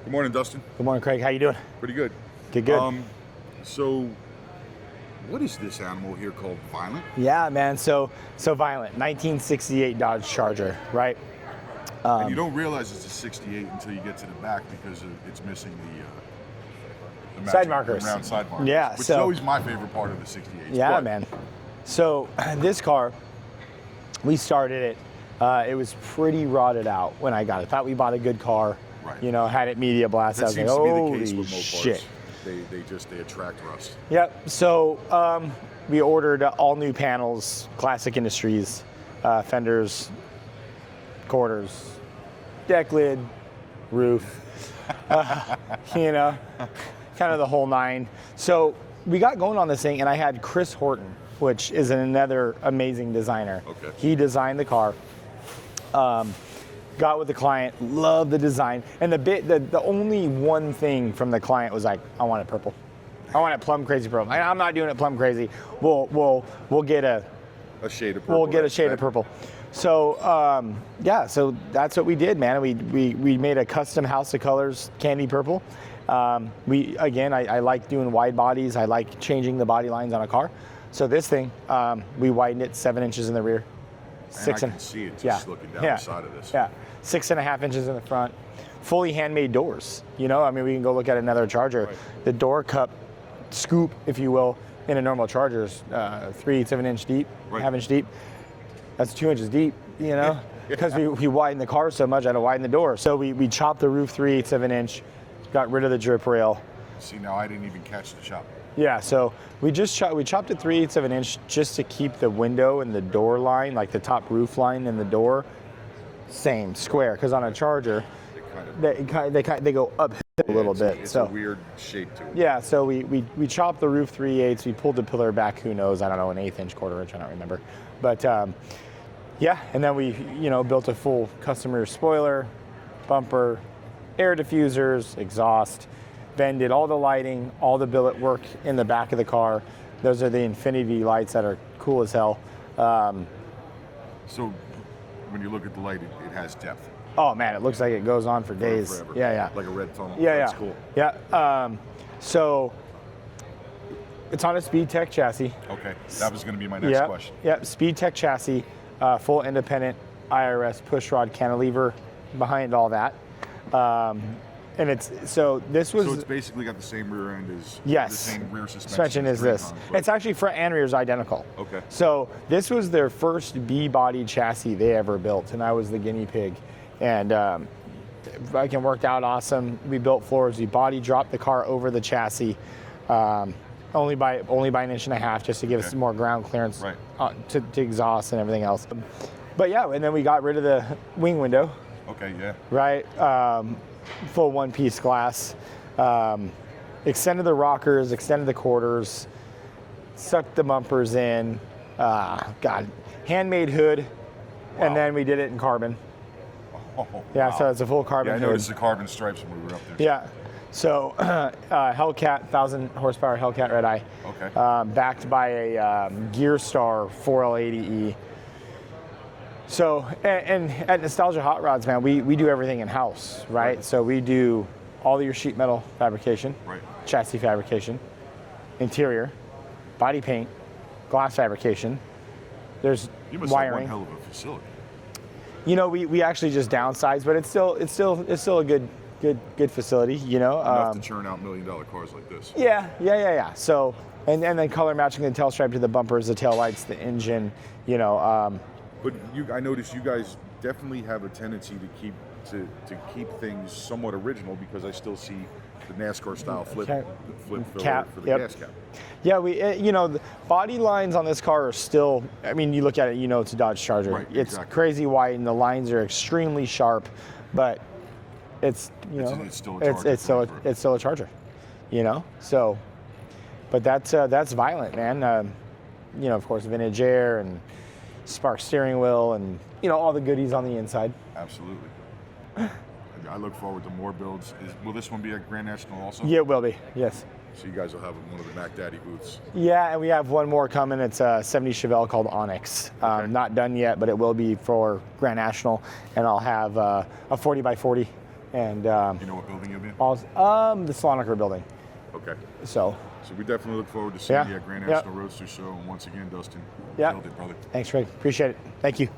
Good morning, Dustin. Good morning, Craig. How you doing? Pretty good. Good. So, what is this animal here called? Violent? Yeah, man. So Violent, 1968 Dodge Charger, right? And you don't realize it's a 68 until you get to the back because it's missing the Side markers. The round side markers. Yeah, which is so- always my favorite part of the 68. Yeah, man. So this car, we started it. It was pretty rotted out when I got it. Thought we bought a good car. Right. You know, had it media blast. That I was seems like, to be the holy case with most shit. parts. They attract rust. Yep. So we ordered all new panels, Classic Industries, fenders, quarters, deck lid, roof, you know, kind of the whole nine. So we got going on this thing, and I had Chris Horton, which is another amazing designer. Okay. He designed the car. Got with the client, loved the design, and the only one thing from the client was like, I want it purple. I want it plum crazy purple. I'm not doing it plum crazy. We'll get a shade of purple. We'll get a shade of purple. So yeah, so that's what we did, man. We made a custom house of colors, candy purple. I like doing wide bodies. I like changing the body lines on a car. So this thing, we widened it 7 inches in the rear. I can see it just looking down the side of this. Yeah, 6.5 inches in the front. Fully handmade doors. You know, I mean, we can go look at another Charger. Right. The door cup scoop, if you will, in a normal Charger is 3/7 inch deep, half inch deep. That's 2 inches deep, you know, because we widened the car so much, I had to widen the door. So we chopped the roof 3/8 inch, got rid of the drip rail. See, now I didn't even catch the chop. Yeah, so we chopped it 3/8 inch just to keep the window and the door line, like the top roof line and the door, same square. Because on a Charger, they go uphill a little bit. It's so a weird shape to it. yeah, so we chopped the roof 3/8. We pulled the pillar back. Who knows? I don't know, an 1/8 inch, quarter inch. I don't remember. But yeah, and then we built a full custom rear spoiler, bumper, air diffusers, exhaust. Ben did all the lighting, all the billet work in the back of the car. Those are the infinity lights that are cool as hell. So when you look at the light, it has depth. Oh man, it looks like it goes on for days. Forever. Yeah. Like a red tunnel. Yeah, That's yeah. cool. Yeah. So it's on a Speedtech chassis. Okay, that was going to be my next question. Yep, Speedtech chassis, full independent IRS pushrod cantilever behind all that. And it's basically got the same rear end as the yes, same rear suspension as this. It's actually front and rear is identical. Okay. So this was their first B-body chassis they ever built, and I was the guinea pig. And fucking worked out awesome. We built floors. We body dropped the car over the chassis, only by 1.5 inches, just to give us some more ground clearance to exhaust and everything else. But yeah, and then we got rid of the wing window. Okay, yeah. Right. Full one-piece glass, extended the rockers, extended the quarters, sucked the bumpers in, handmade hood, and then we did it in carbon. Oh, yeah, wow. so it's a full carbon hood. I noticed the carbon stripes when we were up there. Yeah, so Hellcat, 1,000 horsepower Hellcat red eye, backed by a Gearstar 4L80E. So, and at Nostalgia Hot Rods, man, we do everything in-house, right? So we do all your sheet metal fabrication, chassis fabrication, interior, body paint, glass fabrication. There's you must wiring. have one hell of a facility. You know, we actually just downsized, but it's still a good facility. You know, enough to churn out $1 million cars like this. Yeah. So, and then color matching the tail stripe to the bumpers, the tail lights, the engine. You know. But I noticed you guys definitely have a tendency to keep things somewhat original, because I still see the NASCAR style flip filler cap for the gas cap. Yeah, the body lines on this car are still. I mean, you look at it, it's a Dodge Charger. Right, it's exactly. crazy wide, and the lines are extremely sharp, but it's it's still a Charger. It's still a Charger. So, but that's Violent, man. Of course, vintage air and spark steering wheel, and all the goodies on the inside. Absolutely. I look forward to more builds. Will this one be at Grand National also? Yeah, it will be. Yes. So you guys will have one of the Mac Daddy booths. Yeah, and we have one more coming. It's a 70 Chevelle called Onyx. Not done yet, but it will be for Grand National, and I'll have a 40x40 And you know what building you'll be in? the Saloniker building. Okay. So we definitely look forward to seeing Yeah. you at Grand National Roadster Show. And once again, Dustin, Yeah. nailed it, brother. Thanks, Rick. Appreciate it. Thank you.